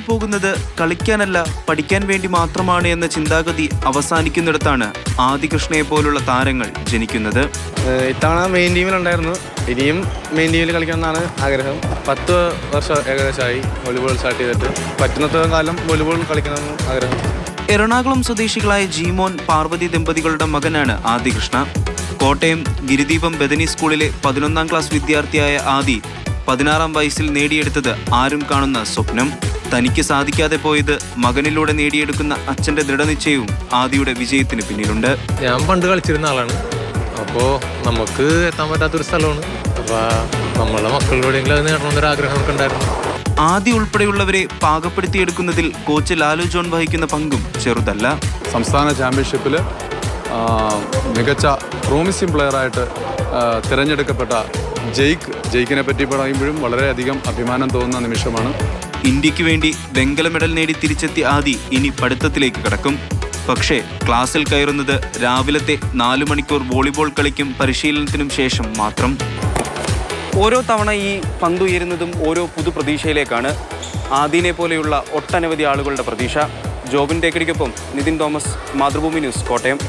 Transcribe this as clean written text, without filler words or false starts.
പോകുന്നത് കളിക്കാനല്ല പഠിക്കാൻ വേണ്ടി മാത്രമാണ് എന്ന ചിന്താഗതി അവസാനിക്കുന്നിടത്താണ് ആദികൃഷ്ണയെ പോലുള്ള താരങ്ങൾ ജനിക്കുന്നത്. ഇത്തവണ മെയിൻ ടീമിലുണ്ടായിരുന്നു. ഇനിയും മെയിൻ ടീമിൽ കളിക്കണമെന്നാണ് ആഗ്രഹം. 10 വർഷം ഏകദേശമായി വോളിബോൾ സ്റ്റാർട്ട് ചെയ്തിട്ട്. പറ്റുന്നത്രയും കാലം വോളിബോൾ കളിക്കണമെന്ന് ആഗ്രഹം. എറണാകുളം സ്വദേശികളായ ജീമോൻ പാർവതി ദമ്പതികളുടെ മകനാണ് ആദികൃഷ്ണ. കോട്ടയം ഗിരിദീപം ബദനി സ്കൂളിലെ 11ാം ക്ലാസ് വിദ്യാർത്ഥിയായ ആദി 16ാം വയസ്സിൽ നേടിയെടുത്തത് ആരും കാണുന്ന സ്വപ്നം. തനിക്ക് സാധിക്കാതെ പോയത് മകനിലൂടെ നേടിയെടുക്കുന്ന അച്ഛന്റെ ദൃഢനിശ്ചയവും ആദിയുടെ വിജയത്തിന് പിന്നിലുണ്ട്. ഞാൻ പണ്ട് കളിച്ചിരുന്ന ആളാണ്. അപ്പോൾ നമുക്ക് എത്താൻ പറ്റാത്തൊരു സ്ഥലമാണ്. അപ്പോൾ നമ്മളെ മക്കളിലൂടെയെങ്കിലും അത് നേടണമെന്നൊരാഗ്രഹം നമുക്കുണ്ടായിരുന്നു. ആദി ഉൾപ്പെടെയുള്ളവരെ പാകപ്പെടുത്തിയെടുക്കുന്നതിൽ കോച്ച് ലാലു ജോൺ വഹിക്കുന്ന പങ്കും ചെറുതല്ല. സംസ്ഥാന ചാമ്പ്യൻഷിപ്പിൽ മികച്ച പ്രോമിസിംഗ് പ്ലെയറായിട്ട് തിരഞ്ഞെടുക്കപ്പെട്ട ജെയ്ക്കിനെ പറ്റി പറയുമ്പോഴും വളരെയധികം അഭിമാനം തോന്നുന്ന നിമിഷമാണ്. ഇന്ത്യക്ക് വേണ്ടി വെങ്കല മെഡൽ നേടി തിരിച്ചെത്തിയ ആദി ഇനി പഠിത്തത്തിലേക്ക് കടക്കും. പക്ഷേ ക്ലാസ്സിൽ കയറുന്നത് രാവിലത്തെ 4 മണിക്കൂർ വോളിബോൾ കളിക്കും പരിശീലനത്തിനും ശേഷം മാത്രം. ഓരോ തവണ ഈ പന്തുയരുന്നതും ഓരോ പുതു പ്രതീക്ഷയിലേക്കാണ്. ആദിനെ പോലെയുള്ള ഒട്ടനവധി ആളുകളുടെ പ്രതീക്ഷ. ജോബിൻ തേക്കടിക്കൊപ്പം നിതിൻ തോമസ്, മാതൃഭൂമി ന്യൂസ്, കോട്ടയം.